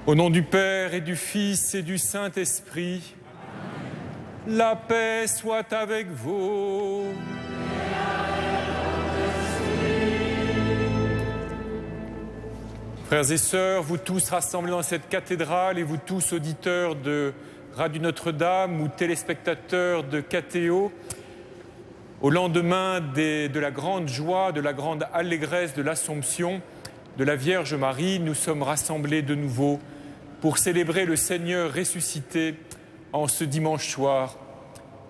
Au nom du Père et du Fils et du Saint-Esprit, la paix soit avec vous. Frères et sœurs, vous tous rassemblés dans cette cathédrale et vous tous auditeurs de Radio Notre-Dame ou téléspectateurs de KTO, au lendemain de la grande joie, de la grande allégresse de l'Assomption de la Vierge Marie, nous sommes rassemblés de nouveau pour célébrer le Seigneur ressuscité en ce dimanche soir.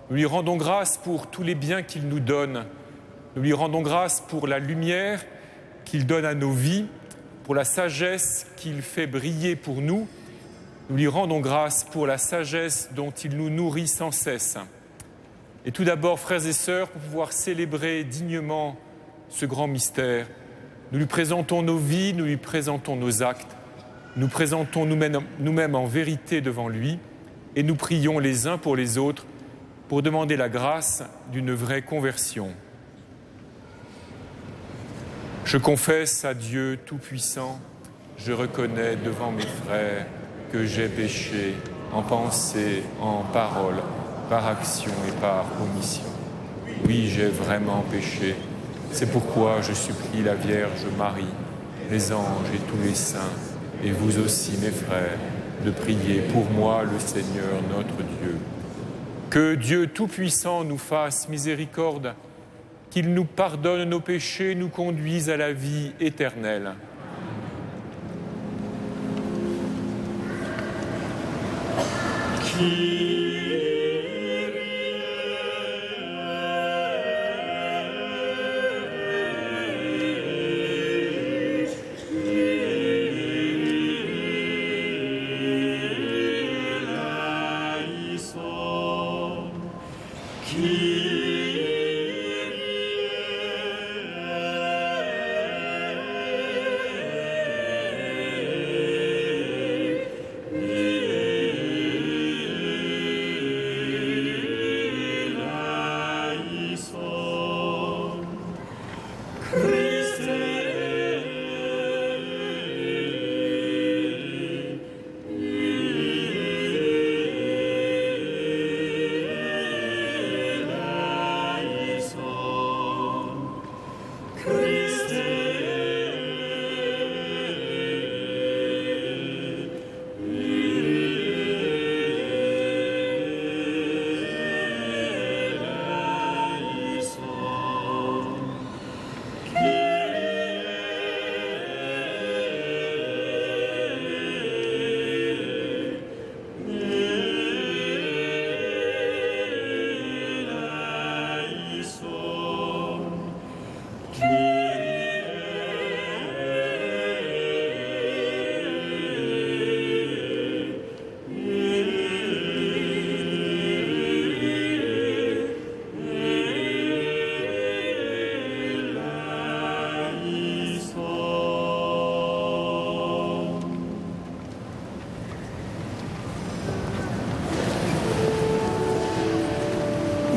Nous lui rendons grâce pour tous les biens qu'il nous donne. Nous lui rendons grâce pour la lumière qu'il donne à nos vies, pour la sagesse qu'il fait briller pour nous. Nous lui rendons grâce pour la sagesse dont il nous nourrit sans cesse. Et tout d'abord, frères et sœurs, pour pouvoir célébrer dignement ce grand mystère, nous lui présentons nos vies, nous lui présentons nos actes, nous présentons nous-mêmes en vérité devant lui et nous prions les uns pour les autres pour demander la grâce d'une vraie conversion. Je confesse à Dieu Tout-Puissant, je reconnais devant mes frères que j'ai péché en pensée, en parole, par action et par omission. Oui, j'ai vraiment péché. C'est pourquoi je supplie la Vierge Marie, les anges et tous les saints, et vous aussi, mes frères, de prier pour moi, le Seigneur notre Dieu. Que Dieu Tout-Puissant nous fasse miséricorde, qu'il nous pardonne nos péchés, nous conduise à la vie éternelle.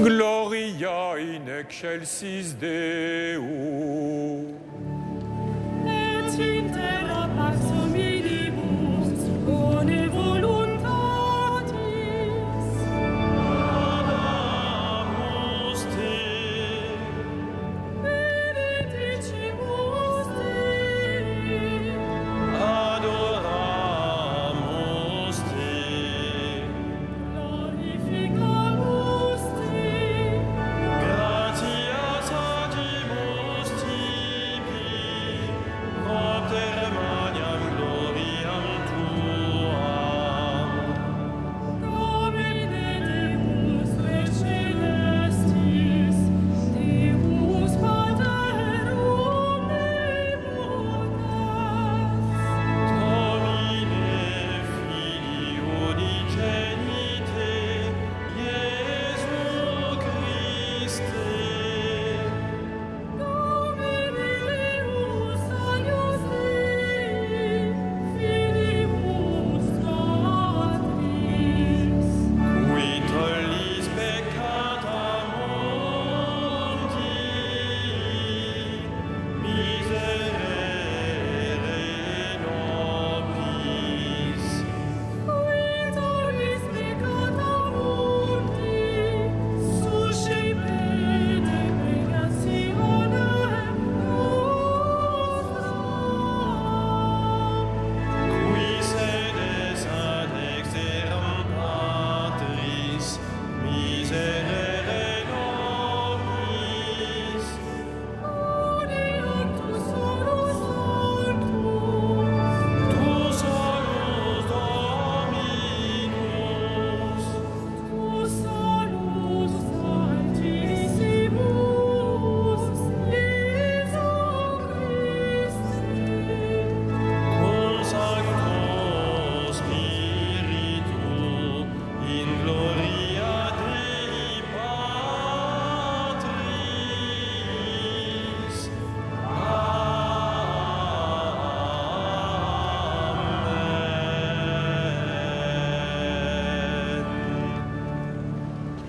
Gloria in excelsis Deo. Et in terra pax hominibus, bone voluntatis. Adoramus te. Benedicimus te. Adoramus te. Glorificamus te. Gratias agimus tibi.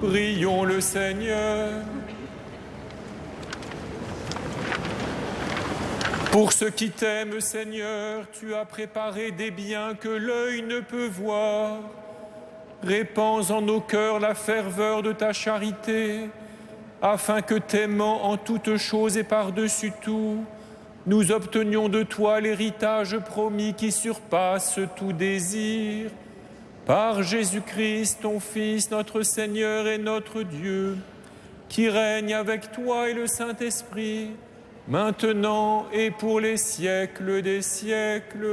Prions le Seigneur. Pour ceux qui t'aiment, Seigneur, tu as préparé des biens que l'œil ne peut voir. Répands en nos cœurs la ferveur de ta charité, afin que, t'aimant en toutes choses et par-dessus tout, nous obtenions de toi l'héritage promis qui surpasse tout désir. Par Jésus-Christ, ton Fils, notre Seigneur et notre Dieu, qui règne avec toi et le Saint-Esprit, maintenant et pour les siècles des siècles.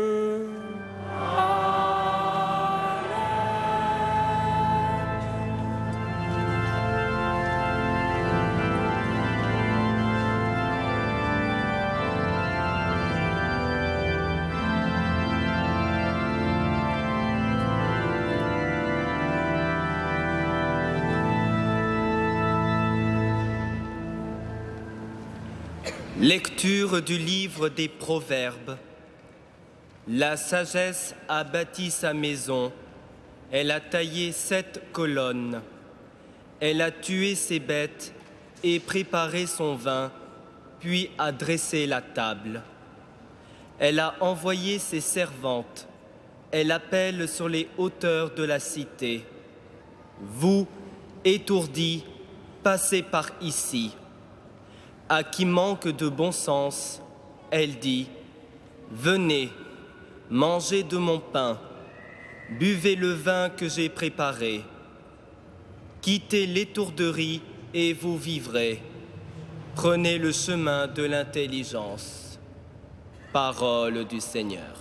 Lecture du livre des Proverbes. La sagesse a bâti sa maison, elle a taillé 7 colonnes. Elle a tué ses bêtes et préparé son vin, puis a dressé la table. Elle a envoyé ses servantes, elle appelle sur les hauteurs de la cité. Vous, étourdis, passez par ici. À qui manque de bon sens, elle dit « Venez, mangez de mon pain, buvez le vin que j'ai préparé. Quittez l'étourderie et vous vivrez. Prenez le chemin de l'intelligence. » Parole du Seigneur.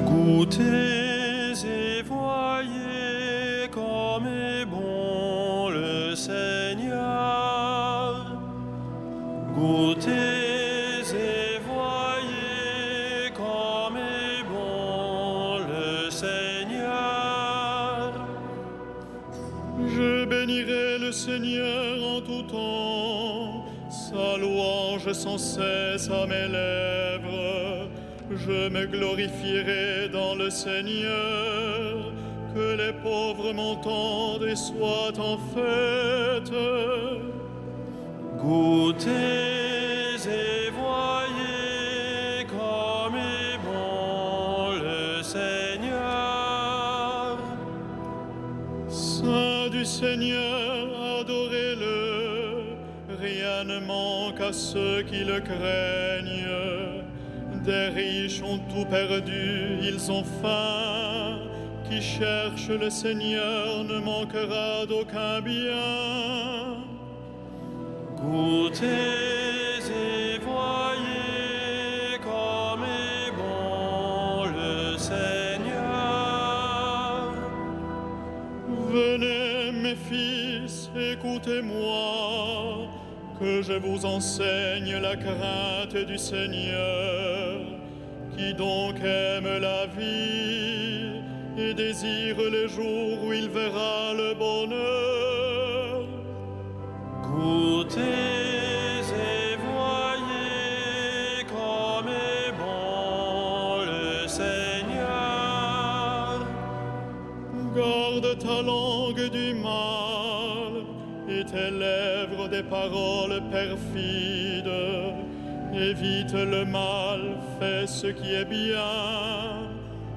Goûtez et voyez comme est bon le Seigneur. Goûtez et voyez comme est bon le Seigneur. Je bénirai le Seigneur en tout temps, sa louange sans cesse à mes lèvres. Je me glorifierai dans le Seigneur, que les pauvres m'entendent et soient en fête. Goûtez et voyez comme est bon le Seigneur. Saint du Seigneur, adorez-le, rien ne manque à ceux qui le craignent. Des riches ont tout perdu, ils ont faim. Qui cherche le Seigneur ne manquera d'aucun bien. Goûtez et voyez comme est bon le Seigneur. Venez mes fils, écoutez-moi, que je vous enseigne la crainte du Seigneur. Qui donc aime la vie et désire les jours où il verra le bonheur. Goûtez et voyez comme est bon le Seigneur. Garde ta langue du mal et tes lèvres des paroles perfides. Évite le mal, fais ce qui est bien.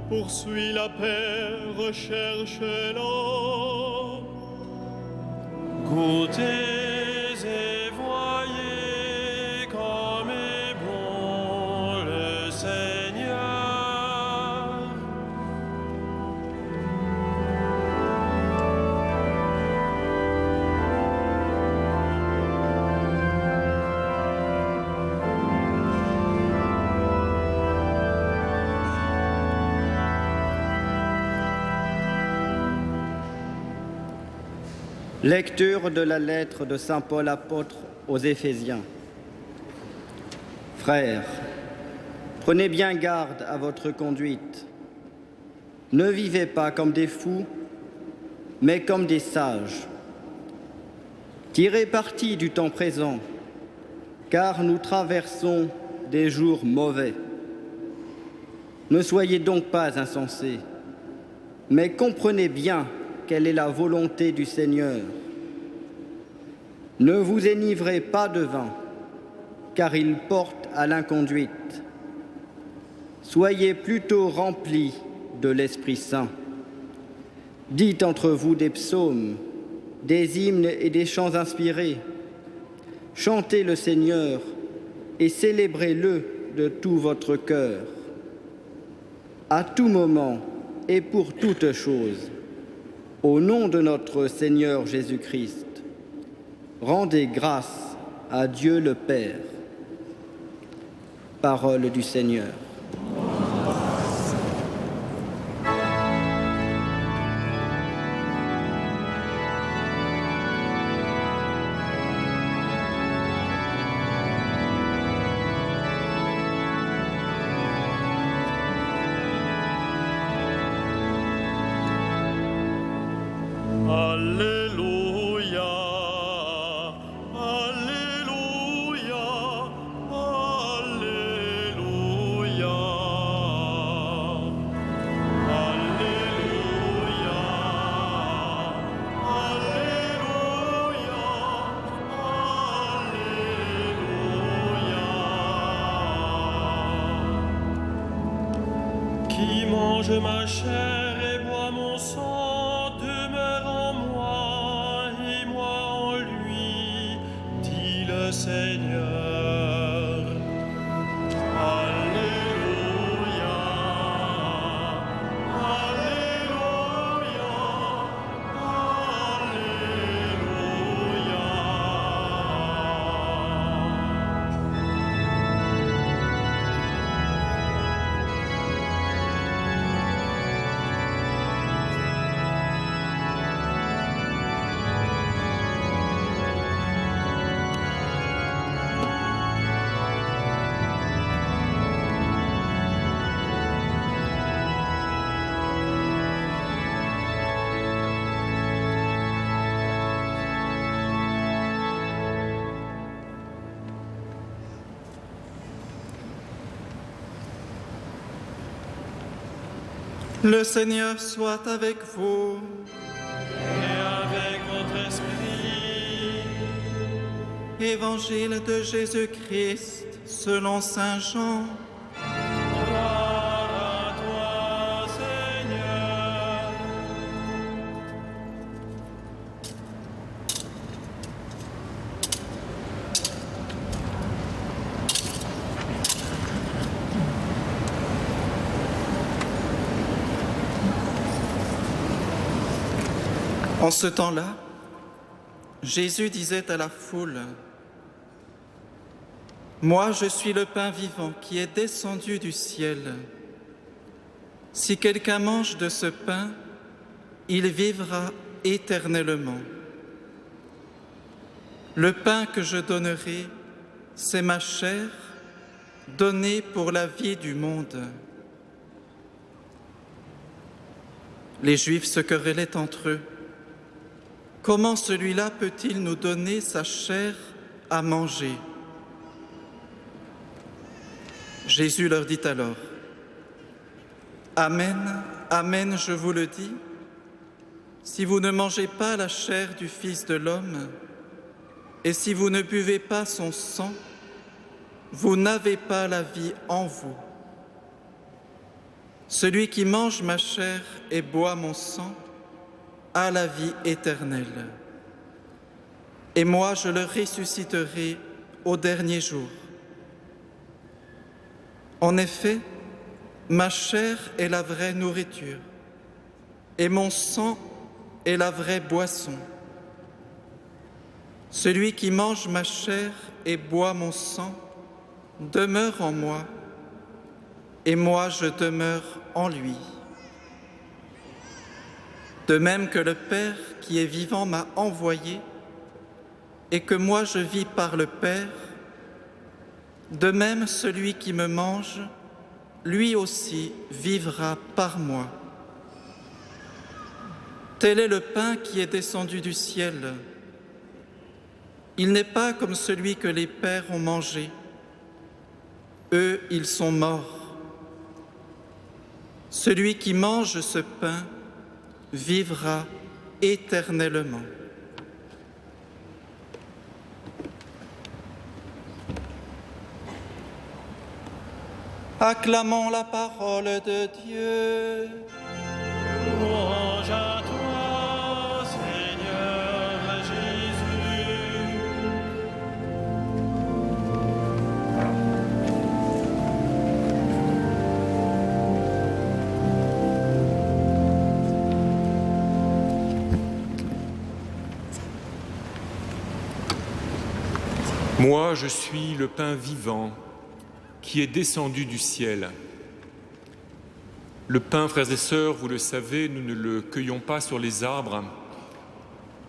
Poursuis la paix, recherche-la. Goûtez et voyez comme est bon le Seigneur. Lecture de la lettre de saint Paul apôtre aux Éphésiens. Frères, prenez bien garde à votre conduite. Ne vivez pas comme des fous, mais comme des sages. Tirez parti du temps présent, car nous traversons des jours mauvais. Ne soyez donc pas insensés, mais comprenez bien quelle est la volonté du Seigneur. Ne vous enivrez pas de vin, car il porte à l'inconduite. Soyez plutôt remplis de l'Esprit Saint. Dites entre vous des psaumes, des hymnes et des chants inspirés. Chantez le Seigneur et célébrez-le de tout votre cœur. À tout moment et pour toute chose, au nom de notre Seigneur Jésus-Christ, rendez grâce à Dieu le Père. Parole du Seigneur. Alléluia, Alléluia, Alléluia, Alléluia, Alléluia. Qui mange ma chair et boit mon sang demeure en moi et moi en lui, dit le Seigneur. Alléluia, Alléluia, Le Seigneur soit avec vous. et avec votre esprit. Évangile de Jésus-Christ selon saint Jean. Gloire à toi, Seigneur. En ce temps-là, Jésus disait à la foule, « Moi, je suis le pain vivant qui est descendu du ciel. Si quelqu'un mange de ce pain, il vivra éternellement. Le pain que je donnerai, c'est ma chair, donnée pour la vie du monde. » Les Juifs se querellaient entre eux. Comment celui-là peut-il nous donner sa chair à manger? Jésus leur dit alors, « Amen, amen, je vous le dis, si vous ne mangez pas la chair du Fils de l'homme, et si vous ne buvez pas son sang, vous n'avez pas la vie en vous. Celui qui mange ma chair et boit mon sang a la vie éternelle. Et moi, je le ressusciterai au dernier jour. En effet, ma chair est la vraie nourriture, et mon sang est la vraie boisson. Celui qui mange ma chair et boit mon sang demeure en moi, et moi je demeure en lui. De même que le Père qui est vivant m'a envoyé, et que moi je vis par le Père, de même celui qui me mange, lui aussi vivra par moi. Tel est le pain qui est descendu du ciel. Il n'est pas comme celui que les pères ont mangé. Eux, ils sont morts. Celui qui mange ce pain vivra éternellement. Acclamons la parole de Dieu. Louange à toi, Seigneur Jésus. Moi, je suis le pain vivant qui est descendu du ciel. Le pain, frères et sœurs, vous le savez, nous ne le cueillons pas sur les arbres.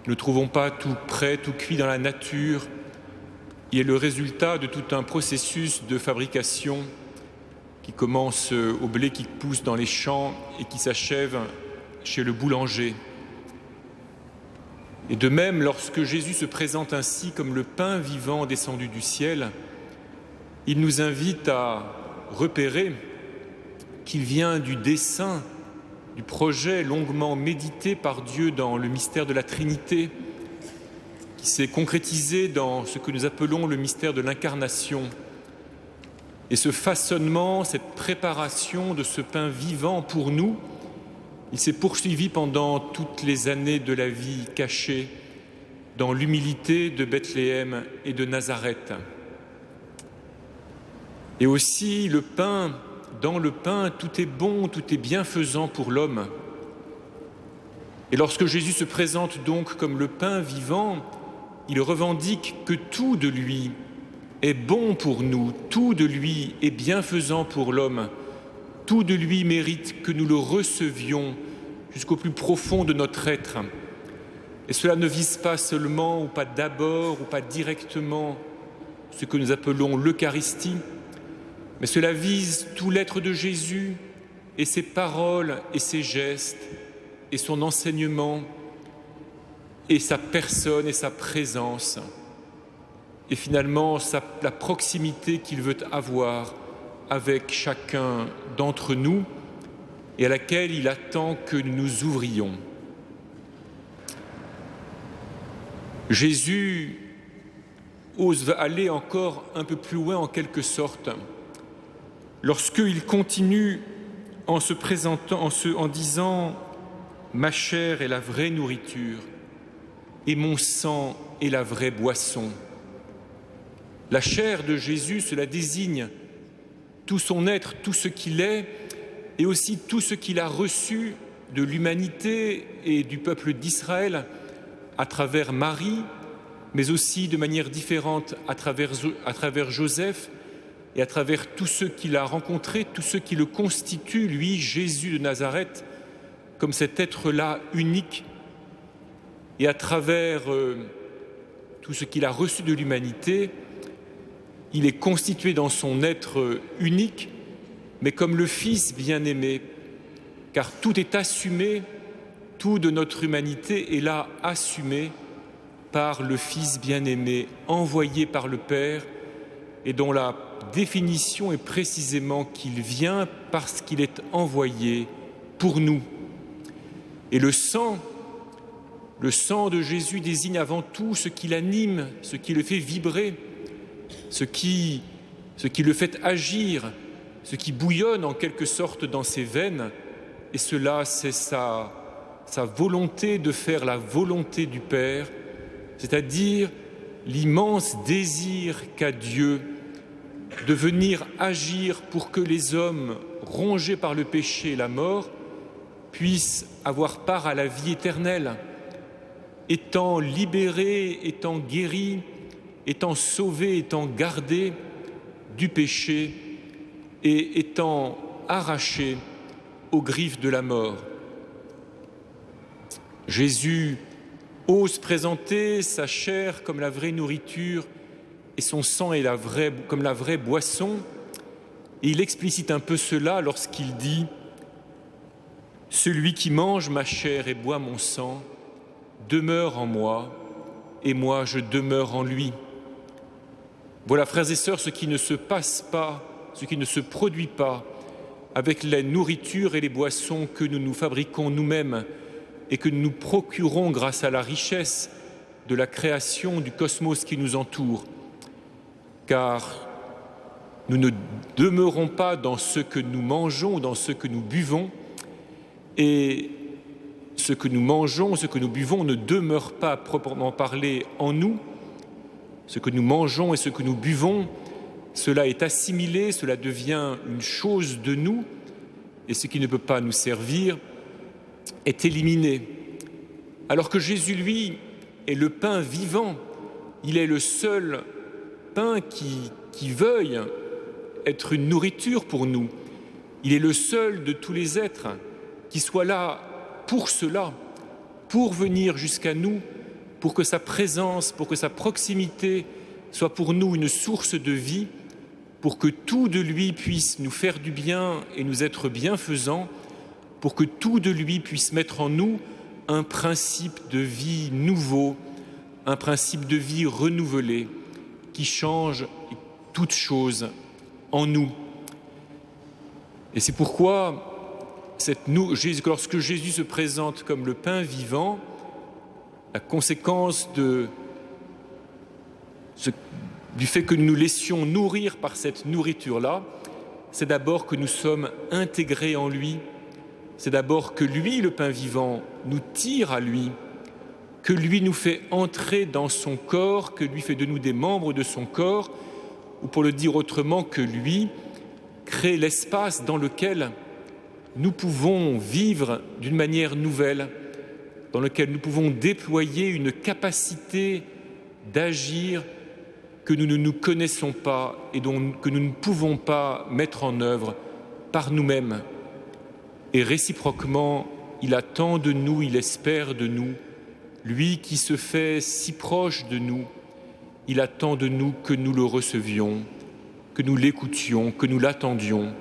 Nous ne trouvons pas tout prêt, tout cuit dans la nature. Il est le résultat de tout un processus de fabrication qui commence au blé qui pousse dans les champs et qui s'achève chez le boulanger. Et de même, lorsque Jésus se présente ainsi comme le pain vivant descendu du ciel, il nous invite à repérer qu'il vient du dessein, du projet longuement médité par Dieu dans le mystère de la Trinité, qui s'est concrétisé dans ce que nous appelons le mystère de l'incarnation. Et ce façonnement, cette préparation de ce pain vivant pour nous, il s'est poursuivi pendant toutes les années de la vie cachée dans l'humilité de Bethléem et de Nazareth. Et aussi le pain, dans le pain, tout est bon, tout est bienfaisant pour l'homme. Et lorsque Jésus se présente donc comme le pain vivant, il revendique que tout de lui est bon pour nous, tout de lui est bienfaisant pour l'homme, tout de lui mérite que nous le recevions jusqu'au plus profond de notre être. Et cela ne vise pas seulement, ou pas d'abord, ou pas directement, ce que nous appelons l'Eucharistie, mais cela vise tout l'être de Jésus et ses paroles et ses gestes et son enseignement et sa personne et sa présence et finalement la proximité qu'il veut avoir avec chacun d'entre nous et à laquelle il attend que nous nous ouvrions. Jésus ose aller encore un peu plus loin en quelque sorte, lorsqu'il continue en se présentant, en disant « Ma chair est la vraie nourriture et mon sang est la vraie boisson ». La chair de Jésus, cela désigne tout son être, tout ce qu'il est et aussi tout ce qu'il a reçu de l'humanité et du peuple d'Israël à travers Marie, mais aussi de manière différente à travers Joseph et à travers tous ceux qu'il a rencontrés, tous ceux qui le constituent, lui, Jésus de Nazareth, comme cet être-là unique, et à travers tout ce qu'il a reçu de l'humanité, il est constitué dans son être unique, mais comme le Fils bien-aimé, car tout est assumé, tout de notre humanité est là assumé par le Fils bien-aimé, envoyé par le Père, et dont la définition est précisément qu'il vient parce qu'il est envoyé pour nous. Et le sang de Jésus désigne avant tout ce qui l'anime, ce qui le fait vibrer, ce qui le fait agir, ce qui bouillonne en quelque sorte dans ses veines, et cela c'est sa volonté de faire la volonté du Père, c'est-à-dire l'immense désir qu'a Dieu de venir agir pour que les hommes rongés par le péché et la mort puissent avoir part à la vie éternelle, étant libérés, étant guéris, étant sauvés, étant gardés du péché et étant arrachés aux griffes de la mort. Jésus ose présenter sa chair comme la vraie nourriture et son sang est comme la vraie boisson. Et il explicite un peu cela lorsqu'il dit Celui qui mange ma chair et boit mon sang demeure en moi, et moi je demeure en lui. Voilà, frères et sœurs, ce qui ne se passe pas, ce qui ne se produit pas avec la nourriture et les boissons que nous nous fabriquons nous-mêmes et que nous nous procurons grâce à la richesse de la création du cosmos qui nous entoure. Car nous ne demeurons pas dans ce que nous mangeons, dans ce que nous buvons, et ce que nous mangeons, ce que nous buvons ne demeure pas proprement parlé en nous. Ce que nous mangeons et ce que nous buvons, cela est assimilé, cela devient une chose de nous, et ce qui ne peut pas nous servir est éliminé. Alors que Jésus, lui, est le pain vivant, il est le seul pain qui veuille être une nourriture pour nous. Il est le seul de tous les êtres qui soit là pour cela, pour venir jusqu'à nous, pour que sa présence, pour que sa proximité soit pour nous une source de vie, pour que tout de lui puisse nous faire du bien et nous être bienfaisants, pour que tout de lui puisse mettre en nous un principe de vie nouveau, un principe de vie renouvelé, qui change toute chose en nous. Et c'est pourquoi lorsque Jésus se présente comme le pain vivant, la conséquence du fait que nous nous laissions nourrir par cette nourriture-là, c'est d'abord que nous sommes intégrés en lui, c'est d'abord que lui, le pain vivant, nous tire à lui, que lui nous fait entrer dans son corps, que lui fait de nous des membres de son corps, ou pour le dire autrement, que lui crée l'espace dans lequel nous pouvons vivre d'une manière nouvelle, dans lequel nous pouvons déployer une capacité d'agir que nous ne nous connaissons pas et que nous ne pouvons pas mettre en œuvre par nous-mêmes. Et réciproquement, il attend de nous, il espère de nous, lui qui se fait si proche de nous, il attend de nous que nous le recevions, que nous l'écoutions, que nous l'attendions,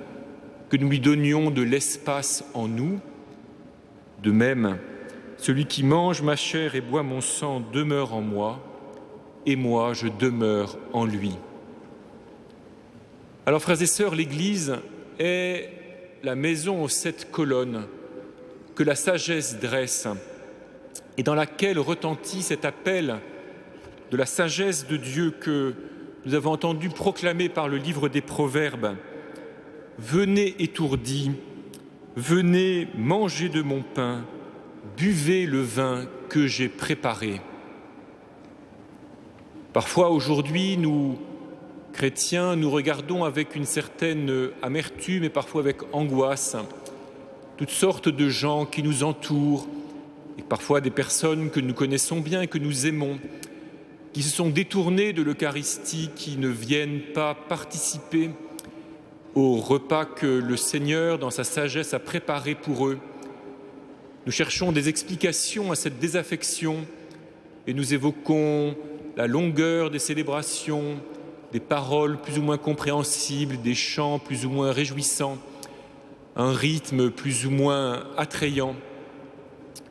que nous lui donnions de l'espace en nous. De même, celui qui mange ma chair et boit mon sang demeure en moi, et moi je demeure en lui. Alors, frères et sœurs, l'Église est la maison aux 7 colonnes que la sagesse dresse et dans laquelle retentit cet appel de la sagesse de Dieu que nous avons entendu proclamer par le livre des Proverbes. « Venez étourdis, venez manger de mon pain, buvez le vin que j'ai préparé. » Parfois, aujourd'hui, nous, chrétiens, nous regardons avec une certaine amertume et parfois avec angoisse toutes sortes de gens qui nous entourent, et parfois des personnes que nous connaissons bien et que nous aimons, qui se sont détournés de l'Eucharistie, qui ne viennent pas participer au repas que le Seigneur, dans sa sagesse, a préparé pour eux. Nous cherchons des explications à cette désaffection et nous évoquons la longueur des célébrations, des paroles plus ou moins compréhensibles, des chants plus ou moins réjouissants, un rythme plus ou moins attrayant.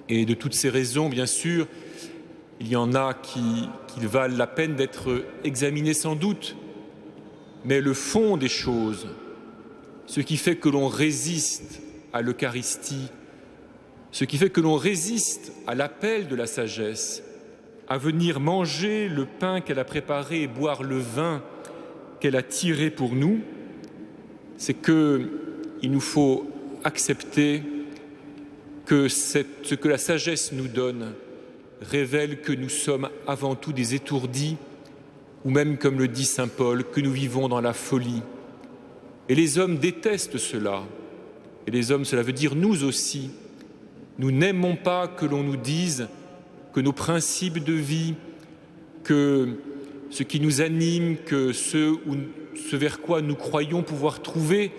Et de toutes ces raisons, bien sûr, il y en a qui valent la peine d'être examinées sans doute, mais le fond des choses, ce qui fait que l'on résiste à l'Eucharistie, ce qui fait que l'on résiste à l'appel de la sagesse, à venir manger le pain qu'elle a préparé et boire le vin qu'elle a tiré pour nous, c'est qu'il nous faut accepter que ce que la sagesse nous donne révèle que nous sommes avant tout des étourdis, ou même, comme le dit saint Paul, que nous vivons dans la folie. Et les hommes détestent cela. Et les hommes, cela veut dire nous aussi. Nous n'aimons pas que l'on nous dise que nos principes de vie, que ce qui nous anime, que ce vers quoi nous croyons pouvoir trouver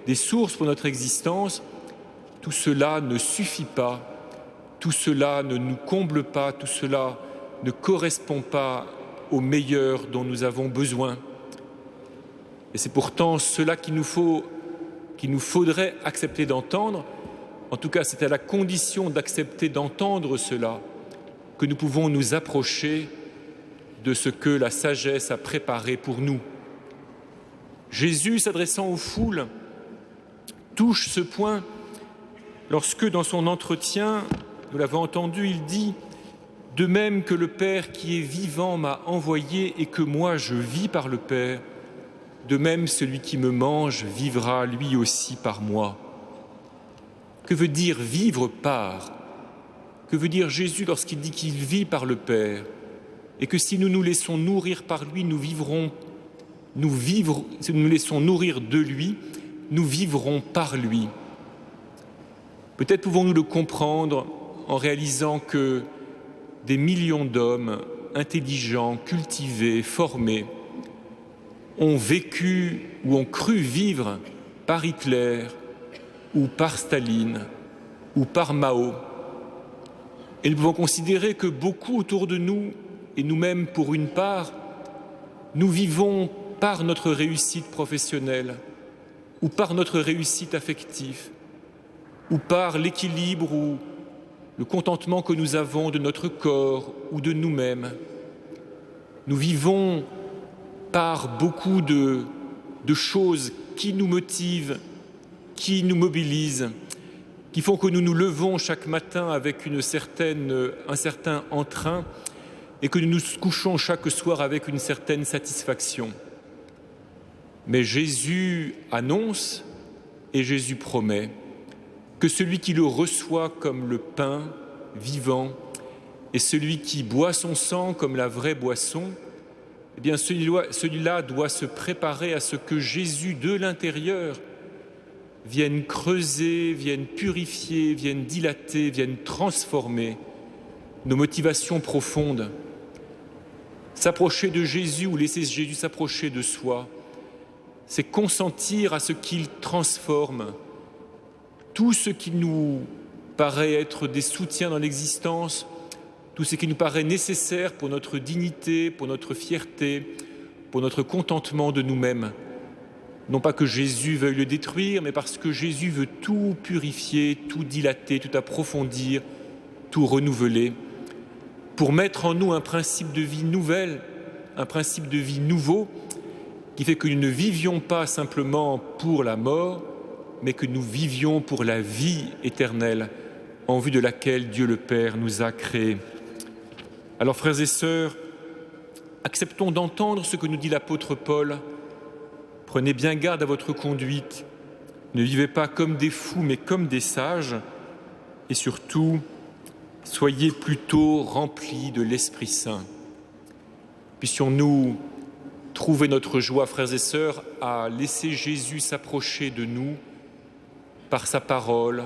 des sources pour notre existence, tout cela ne suffit pas, tout cela ne nous comble pas, tout cela ne correspond pas au meilleur dont nous avons besoin. Et c'est pourtant cela qu'il nous faudrait accepter d'entendre, en tout cas c'est à la condition d'accepter d'entendre cela, que nous pouvons nous approcher de ce que la sagesse a préparé pour nous. Jésus, s'adressant aux foules, touche ce point lorsque, dans son entretien, nous l'avons entendu, il dit « De même que le Père qui est vivant m'a envoyé et que moi je vis par le Père, de même celui qui me mange vivra lui aussi par moi. » Que veut dire vivre par? Que veut dire Jésus lorsqu'il dit qu'il vit par le Père et que si nous nous laissons nourrir par lui, si nous nous laissons nourrir de lui, nous vivrons par lui. Peut-être pouvons-nous le comprendre en réalisant que des millions d'hommes intelligents, cultivés, formés, ont vécu ou ont cru vivre par Hitler ou par Staline ou par Mao. Et nous pouvons considérer que beaucoup autour de nous, et nous-mêmes pour une part, nous vivons par notre réussite professionnelle ou par notre réussite affective ou par l'équilibre ou le contentement que nous avons de notre corps ou de nous-mêmes. Nous vivons par beaucoup de choses qui nous motivent, qui nous mobilisent, qui font que nous nous levons chaque matin avec un certain entrain et que nous nous couchons chaque soir avec une certaine satisfaction. Mais Jésus annonce et Jésus promet que celui qui le reçoit comme le pain vivant et celui qui boit son sang comme la vraie boisson, eh bien celui-là doit se préparer à ce que Jésus de l'intérieur vienne creuser, vienne purifier, vienne dilater, vienne transformer nos motivations profondes. S'approcher de Jésus ou laisser Jésus s'approcher de soi, c'est consentir à ce qu'il transforme tout ce qui nous paraît être des soutiens dans l'existence, tout ce qui nous paraît nécessaire pour notre dignité, pour notre fierté, pour notre contentement de nous-mêmes. Non pas que Jésus veuille le détruire, mais parce que Jésus veut tout purifier, tout dilater, tout approfondir, tout renouveler, pour mettre en nous un principe de vie nouvelle, un principe de vie nouveau, qui fait que nous ne vivions pas simplement pour la mort, mais que nous vivions pour la vie éternelle, en vue de laquelle Dieu le Père nous a créés. Alors, frères et sœurs, acceptons d'entendre ce que nous dit l'apôtre Paul. Prenez bien garde à votre conduite. Ne vivez pas comme des fous, mais comme des sages. Et surtout, soyez plutôt remplis de l'Esprit Saint. Puissions-nous trouver notre joie, frères et sœurs, à laisser Jésus s'approcher de nous par sa parole,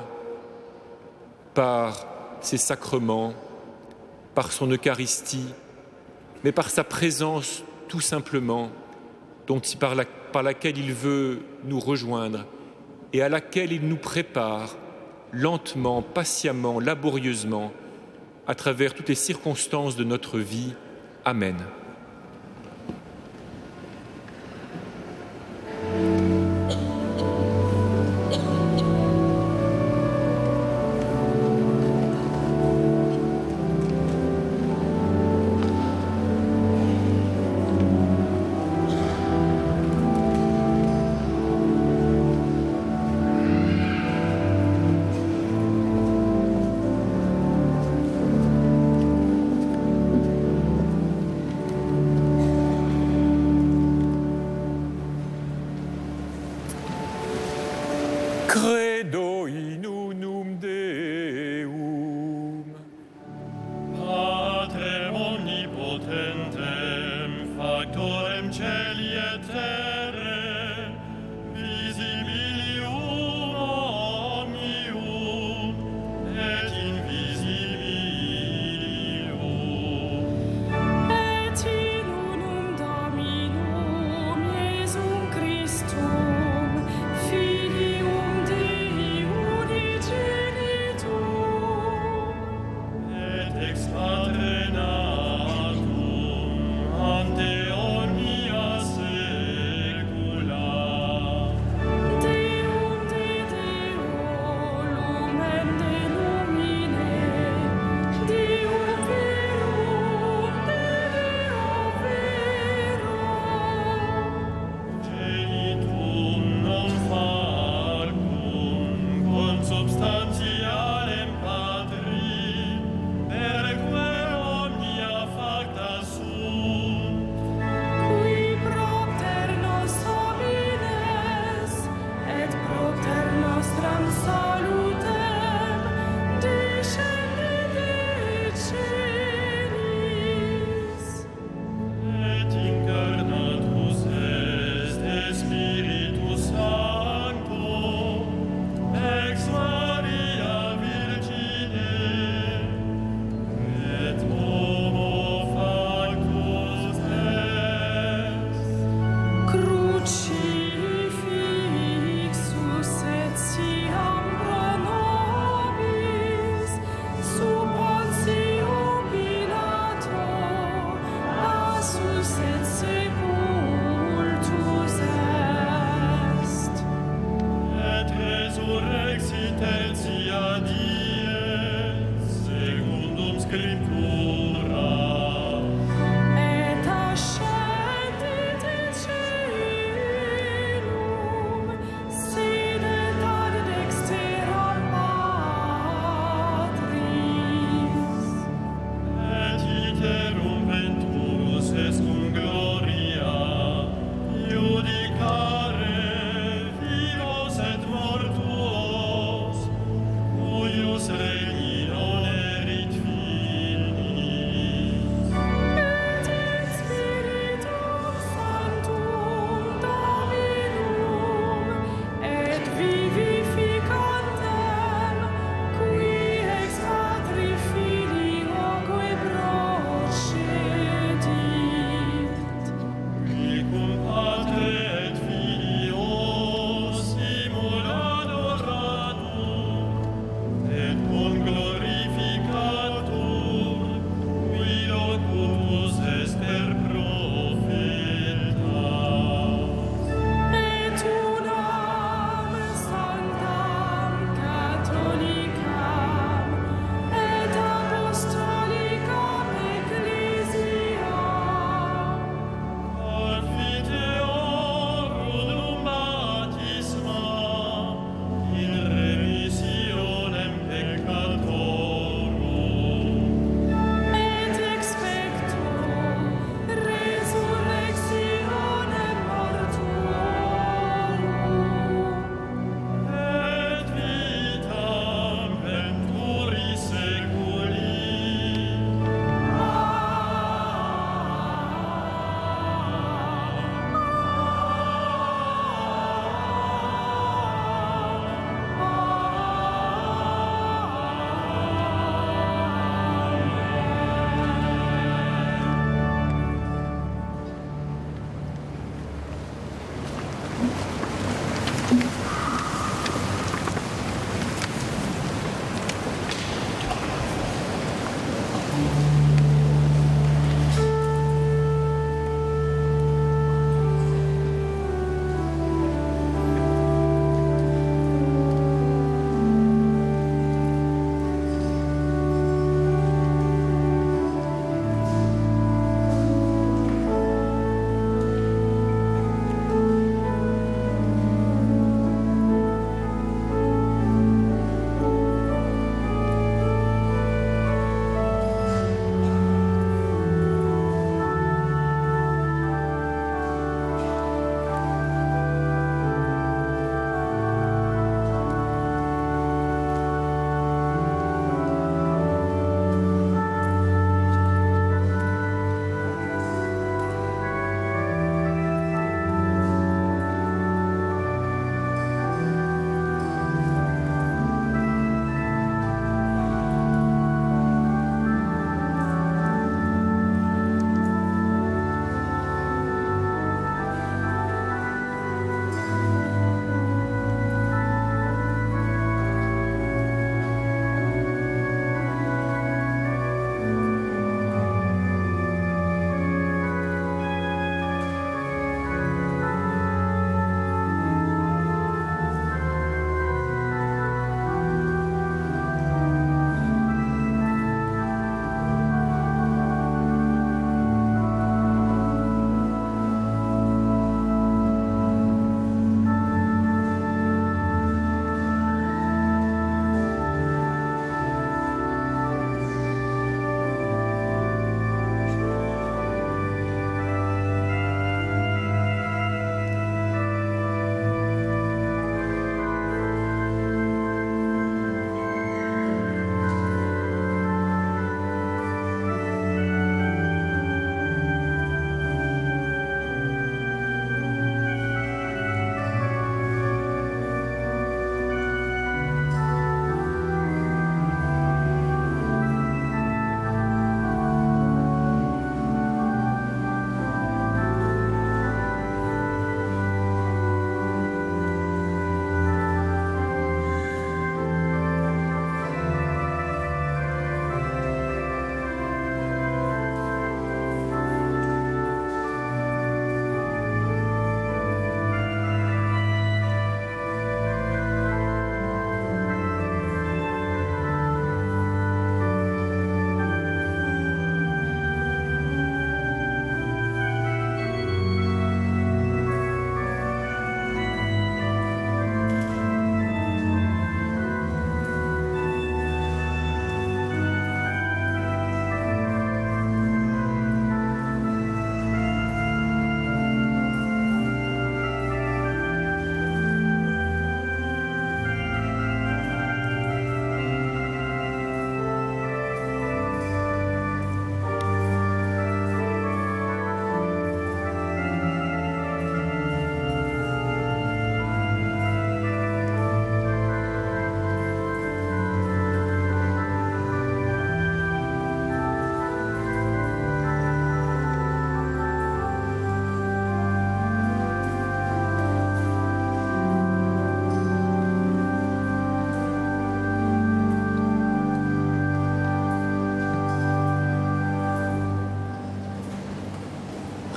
par ses sacrements, par son Eucharistie, mais par sa présence tout simplement, par laquelle il veut nous rejoindre et à laquelle il nous prépare lentement, patiemment, laborieusement, à travers toutes les circonstances de notre vie. Amen. Credo in unum Deum. Patrem omnipotentem, factorem celi et terrae, visibilium omnium et invisibilium. Et in unum Dominum Iesum Christum, Filium Dei unigenitum, Et ex Patre natum, ante omnia secula. Deum de Deo lumen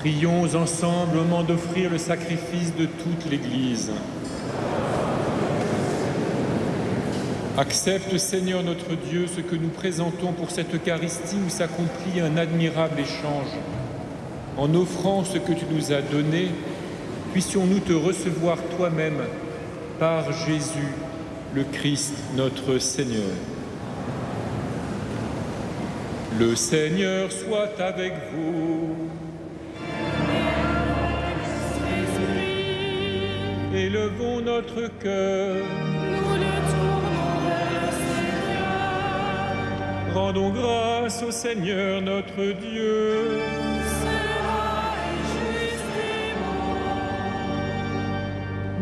Prions ensemble au moment d'offrir le sacrifice de toute l'Église. Accepte, Seigneur notre Dieu, ce que nous présentons pour cette Eucharistie où s'accomplit un admirable échange. En offrant ce que tu nous as donné, puissions-nous te recevoir toi-même par Jésus, le Christ, notre Seigneur. Le Seigneur soit avec vous. Élevons notre cœur. Nous le tournons vers le Seigneur. Rendons grâce au Seigneur notre Dieu. Cela est juste et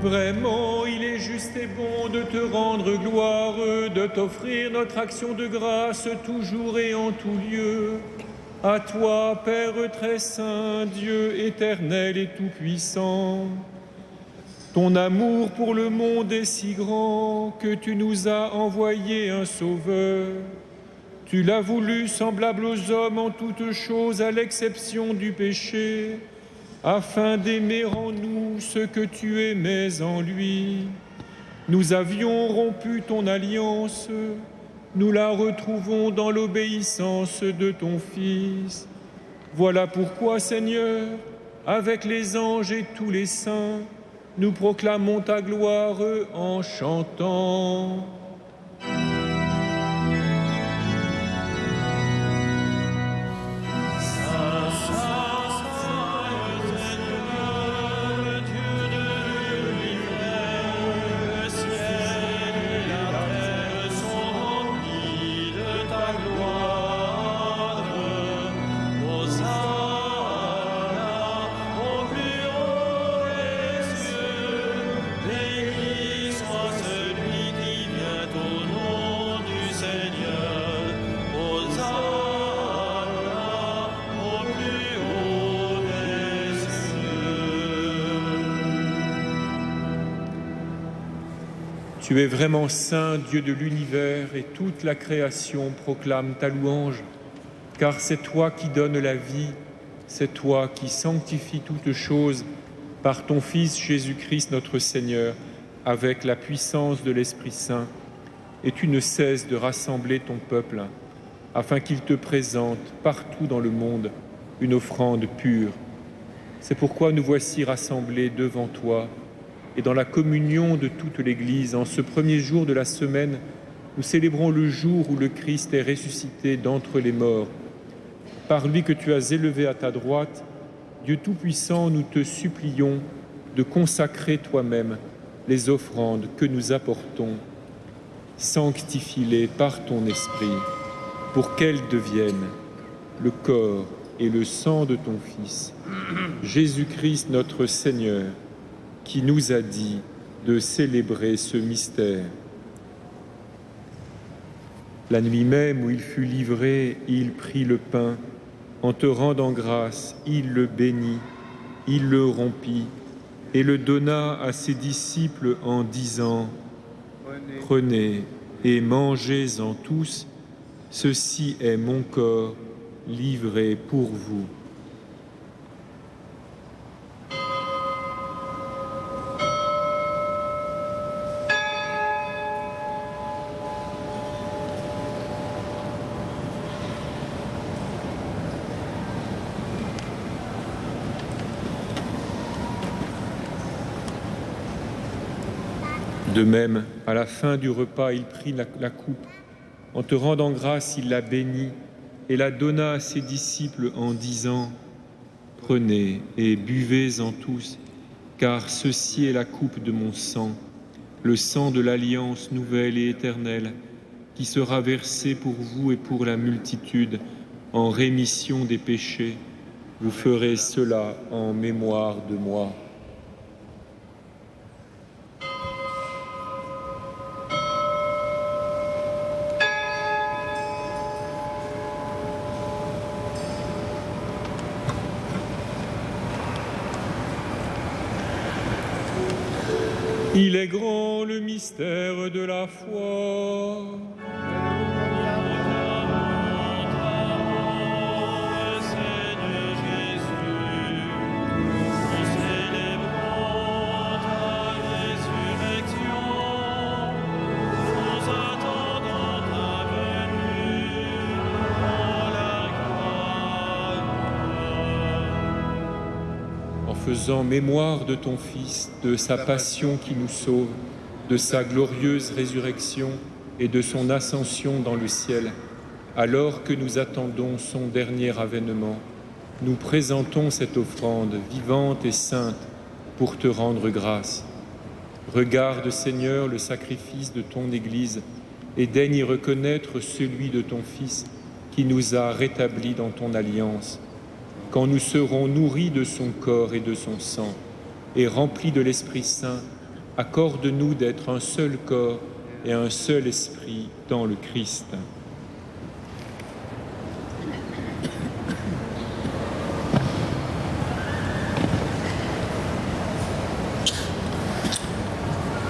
bon. Vraiment, il est juste et bon de te rendre gloire, de t'offrir notre action de grâce toujours et en tout lieu. À toi, Père très saint, Dieu éternel et tout-puissant. Ton amour pour le monde est si grand que tu nous as envoyé un sauveur. Tu l'as voulu semblable aux hommes en toutes choses à l'exception du péché, afin d'aimer en nous ce que tu aimais en lui. Nous avions rompu ton alliance, nous la retrouvons dans l'obéissance de ton Fils. Voilà pourquoi, Seigneur, avec les anges et tous les saints, nous proclamons ta gloire en chantant. Tu es vraiment saint, Dieu de l'univers, et toute la création proclame ta louange, car c'est toi qui donnes la vie, c'est toi qui sanctifies toutes choses par ton Fils Jésus-Christ notre Seigneur, avec la puissance de l'Esprit Saint, et tu ne cesses de rassembler ton peuple, afin qu'il te présente partout dans le monde une offrande pure. C'est pourquoi nous voici rassemblés devant toi, et dans la communion de toute l'Église, en ce premier jour de la semaine, nous célébrons le jour où le Christ est ressuscité d'entre les morts. Par lui que tu as élevé à ta droite, Dieu Tout-Puissant, nous te supplions de consacrer toi-même les offrandes que nous apportons. Sanctifie-les par ton Esprit, pour qu'elles deviennent le corps et le sang de ton Fils, Jésus-Christ notre Seigneur, qui nous a dit de célébrer ce mystère. La nuit même où il fut livré, il prit le pain. En te rendant grâce, il le bénit, il le rompit et le donna à ses disciples en disant : « Prenez et mangez-en tous, ceci est mon corps livré pour vous. » De même, à la fin du repas, il prit la coupe. En te rendant grâce, il la bénit et la donna à ses disciples en disant : « Prenez et buvez-en tous, car ceci est la coupe de mon sang, le sang de l'alliance nouvelle et éternelle, qui sera versé pour vous et pour la multitude en rémission des péchés. Vous ferez cela en mémoire de moi. » Il est grand le mystère de la foi. faisant mémoire de ton Fils, de sa passion qui nous sauve, de sa glorieuse résurrection et de son ascension dans le ciel, alors que nous attendons son dernier avènement, nous présentons cette offrande vivante et sainte pour te rendre grâce. Regarde, Seigneur, le sacrifice de ton Église et daigne y reconnaître celui de ton Fils qui nous a rétablis dans ton alliance. Quand nous serons nourris de son corps et de son sang et remplis de l'Esprit Saint, accorde-nous d'être un seul corps et un seul esprit dans le Christ.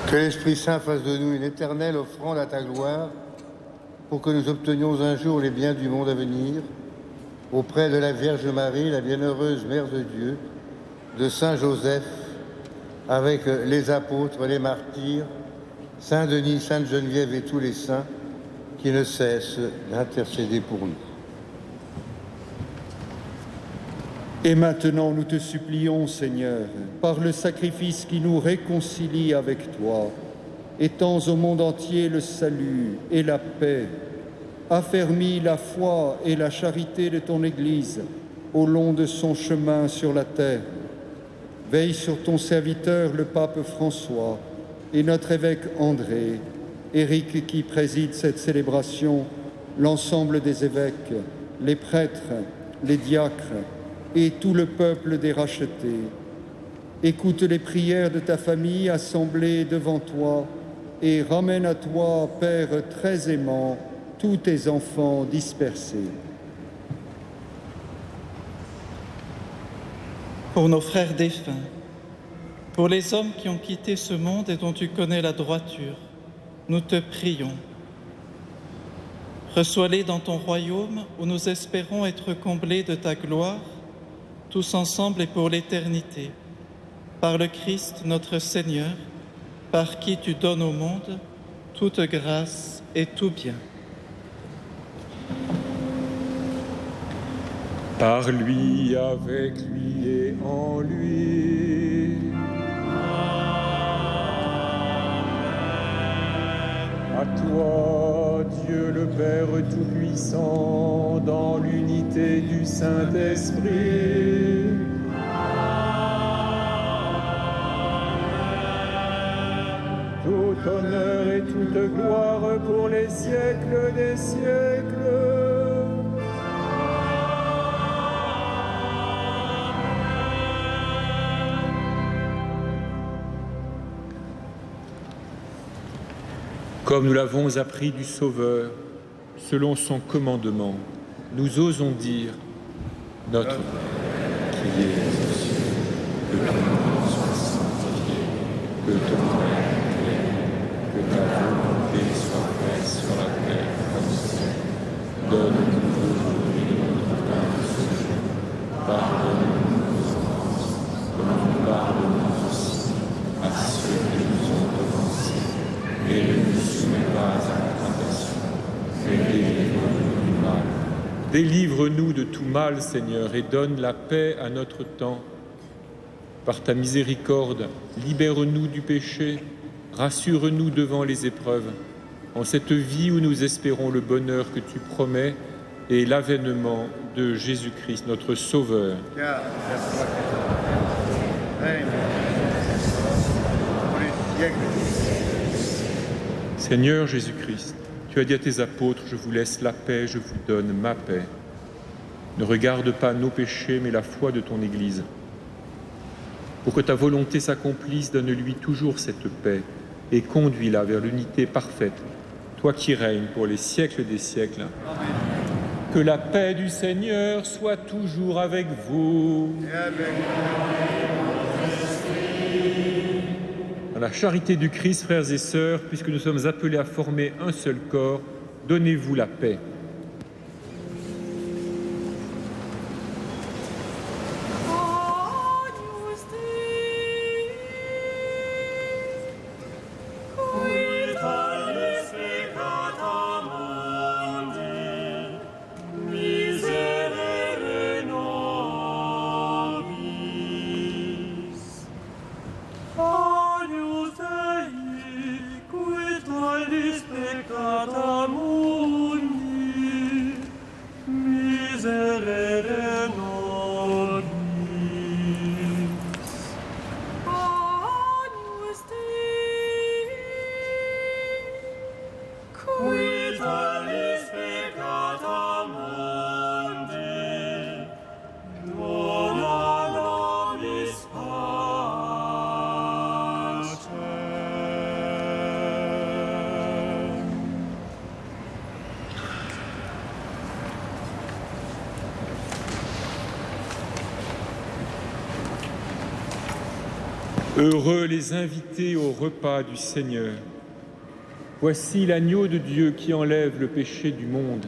Que l'Esprit Saint fasse de nous une éternelle offrande à ta gloire, pour que nous obtenions un jour les biens du monde à venir, auprès de la Vierge Marie, la bienheureuse Mère de Dieu, de Saint Joseph, avec les apôtres, les martyrs, Saint Denis, Sainte Geneviève et tous les saints qui ne cessent d'intercéder pour nous. Et maintenant, nous te supplions, Seigneur, par le sacrifice qui nous réconcilie avec toi, étends au monde entier le salut et la paix, affermis la foi et la charité de ton Église au long de son chemin sur la terre. Veille sur ton serviteur, le pape François, et notre évêque André, Éric qui préside cette célébration, l'ensemble des évêques, les prêtres, les diacres, et tout le peuple des rachetés. Écoute les prières de ta famille assemblée devant toi et ramène à toi, Père très aimant, tous tes enfants dispersés. Pour nos frères défunts, pour les hommes qui ont quitté ce monde et dont tu connais la droiture, nous te prions. Reçois-les dans ton royaume où nous espérons être comblés de ta gloire, tous ensemble et pour l'éternité, par le Christ notre Seigneur, par qui tu donnes au monde toute grâce et tout bien. Par lui, avec lui et en lui. À toi, Dieu le Père Tout-Puissant, dans l'unité du Saint-Esprit. Tout honneur et toute gloire pour les siècles des siècles. Comme nous l'avons appris du Sauveur, selon son commandement, nous osons dire « Notre Père qui es aux cieux, que ton nom soit sanctifié, que ton règne vienne, que ta volonté soit faite sur la terre comme au ciel. Donne-nous aujourd'hui notre pain de ce jour. Pardonne-nous nos offenses, comme nous pardonnons aussi à ceux qui nous ont offensés. Et ne nous soumets pas à la tentation, mais délivre-nous du mal. Délivre-nous de tout mal, Seigneur, et donne la paix à notre temps. Par ta miséricorde, libère-nous du péché, rassure-nous devant les épreuves, en cette vie où nous espérons le bonheur que tu promets et l'avènement de Jésus-Christ, notre Sauveur. Seigneur Jésus-Christ, tu as dit à tes apôtres, je vous laisse la paix, je vous donne ma paix. Ne regarde pas nos péchés, mais la foi de ton Église. Pour que ta volonté s'accomplisse, donne-lui toujours cette paix et conduis-la vers l'unité parfaite, toi qui règnes pour les siècles des siècles. Amen. Que la paix du Seigneur soit toujours avec vous. Et avec Dans la charité du Christ, frères et sœurs, puisque nous sommes appelés à former un seul corps, donnez-vous la paix. Heureux les invités au repas du Seigneur. Voici l'agneau de Dieu qui enlève le péché du monde.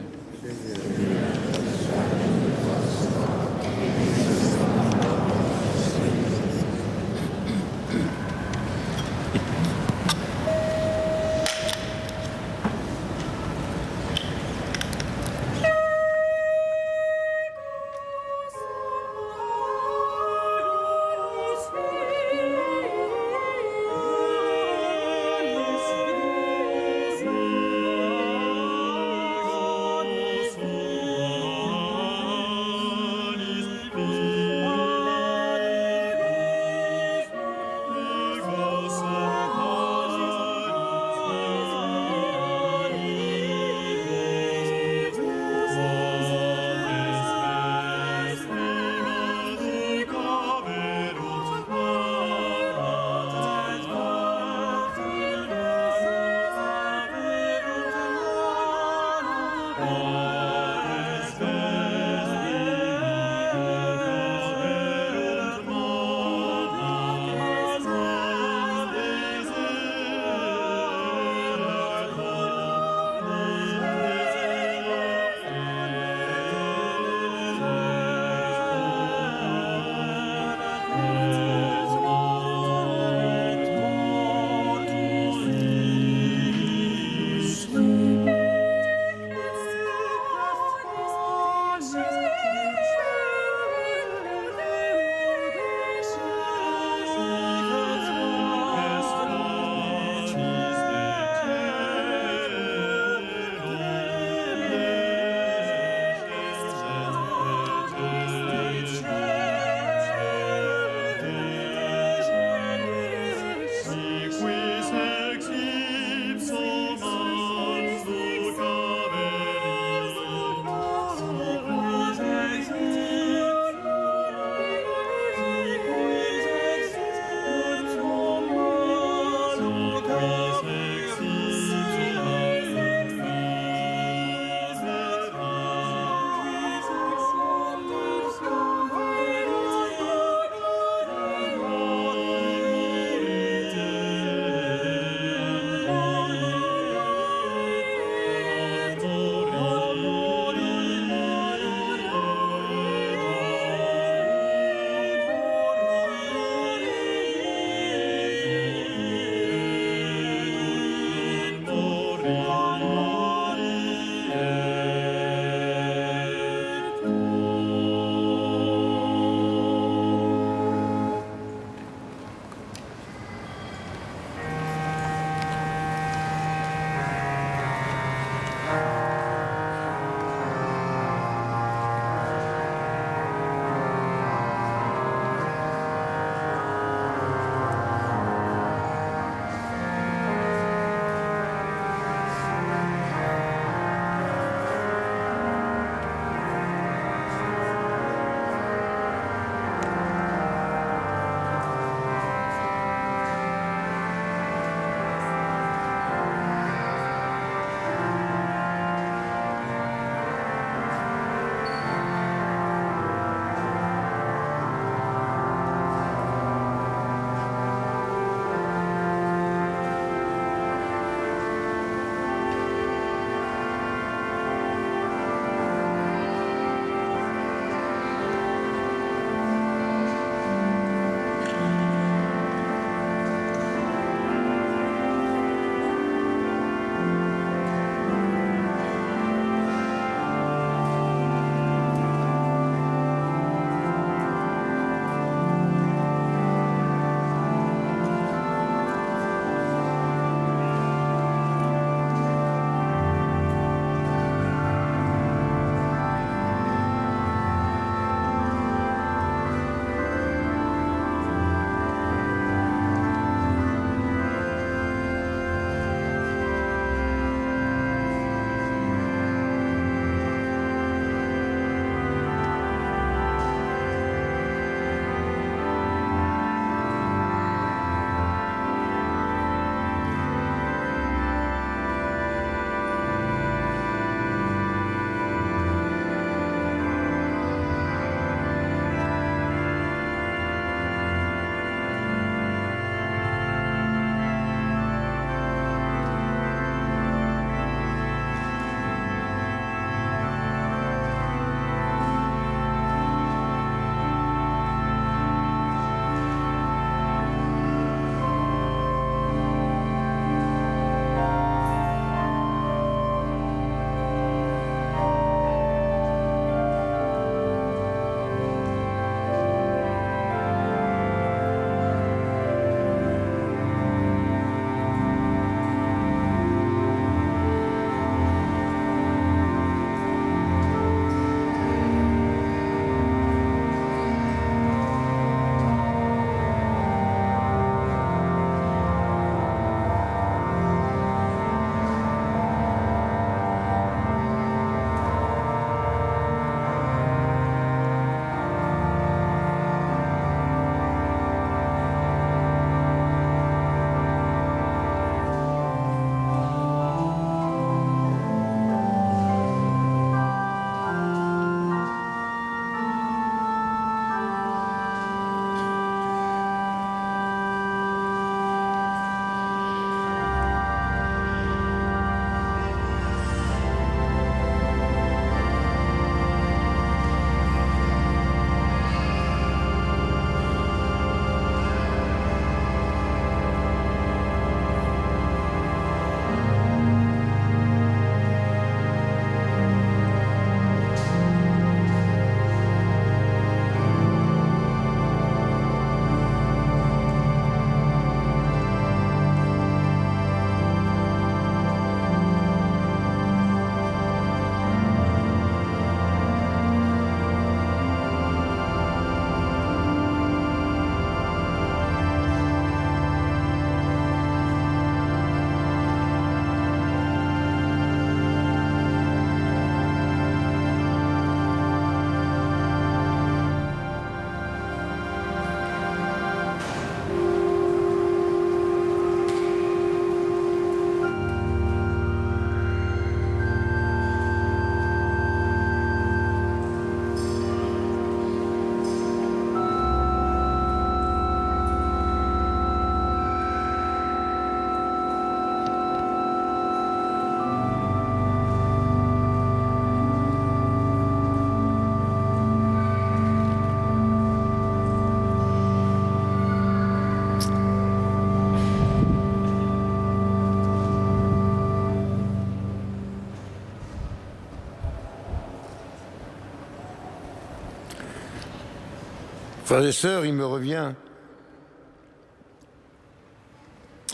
Frères et sœurs, il me revient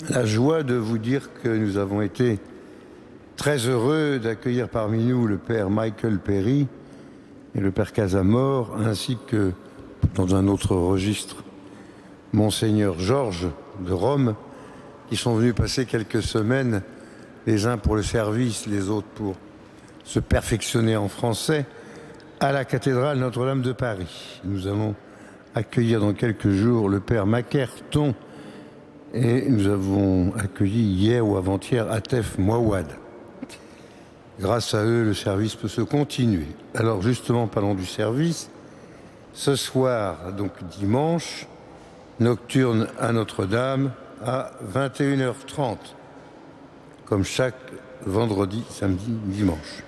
la joie de vous dire que nous avons été très heureux d'accueillir parmi nous le père Michael Perry et le père Casamor, ainsi que, dans un autre registre, Monseigneur Georges de Rome, qui sont venus passer quelques semaines, les uns pour le service, les autres pour se perfectionner en français, à la cathédrale Notre-Dame de Paris. Nous allons accueillir dans quelques jours le père Maquerton et nous avons accueilli hier ou avant-hier Atef Mouawad. Grâce à eux, le service peut se continuer. Alors justement, parlons du service. Ce soir, donc dimanche, nocturne à Notre-Dame à 21h30, comme chaque vendredi, samedi, dimanche.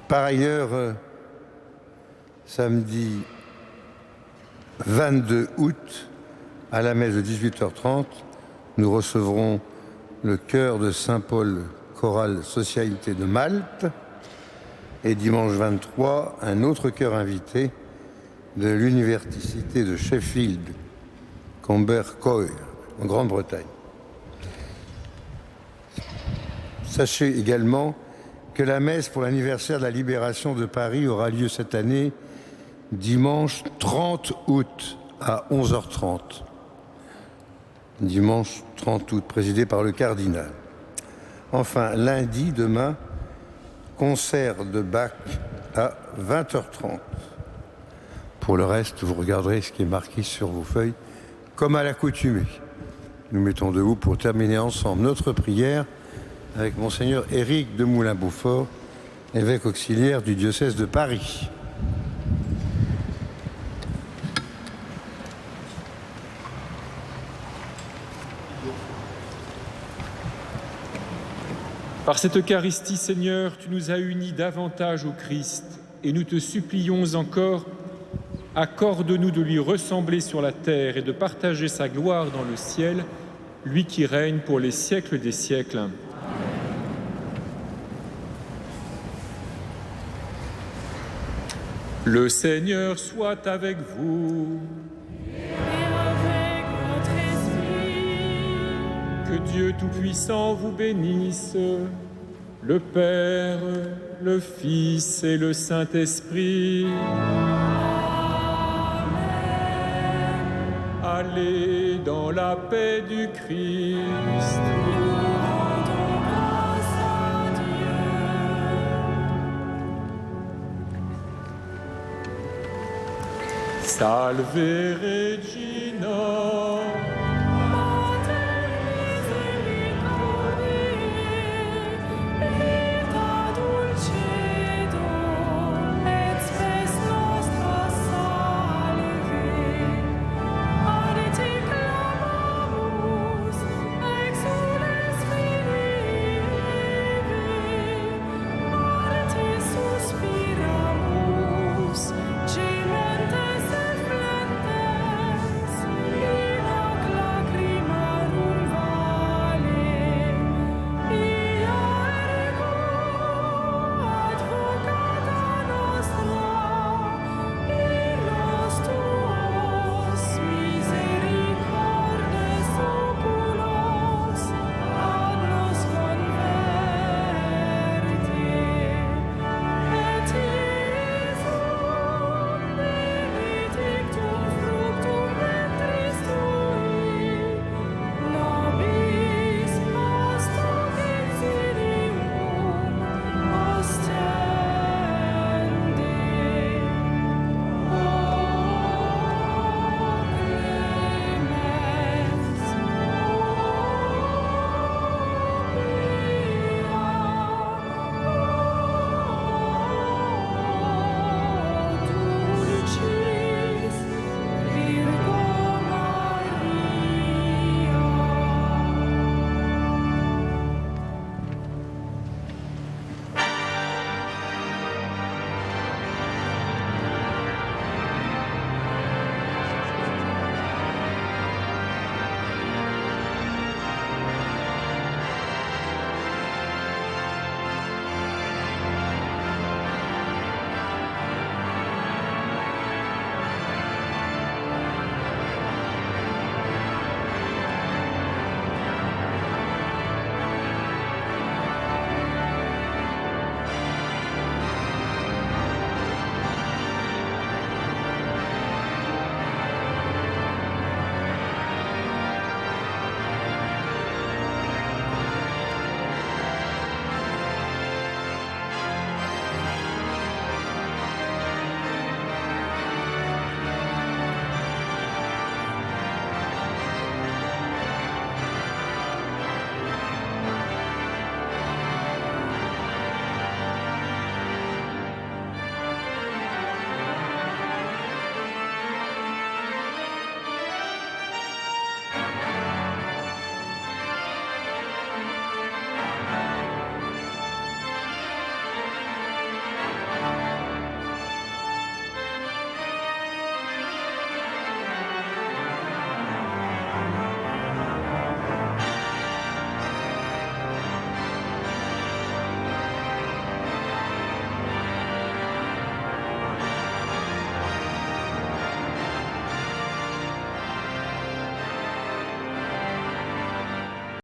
Par ailleurs, samedi 22 août, à la messe de 18h30, nous recevrons le chœur de Saint-Paul Chorale Socialité de Malte et dimanche 23, un autre chœur invité de l'université de Sheffield, Combercoir, en Grande-Bretagne. Sachez également que la messe pour l'anniversaire de la libération de Paris aura lieu cette année dimanche 30 août à 11h30. Dimanche 30 août, présidé par le cardinal. Enfin, lundi, demain, concert de Bach à 20h30. Pour le reste, vous regarderez ce qui est marqué sur vos feuilles, comme à l'accoutumée. Nous mettons debout pour terminer ensemble notre prière avec Monseigneur Éric de Moulin-Beaufort, évêque auxiliaire du diocèse de Paris. Par cette Eucharistie, Seigneur, tu nous as unis davantage au Christ et nous te supplions encore, accorde-nous de lui ressembler sur la terre et de partager sa gloire dans le ciel, lui qui règne pour les siècles des siècles. Le Seigneur soit avec vous. Et avec votre esprit. Que Dieu Tout-Puissant vous bénisse, le Père, le Fils et le Saint-Esprit. Allez dans la paix du Christ. Nous rendons grâce à Dieu. Salve Regina.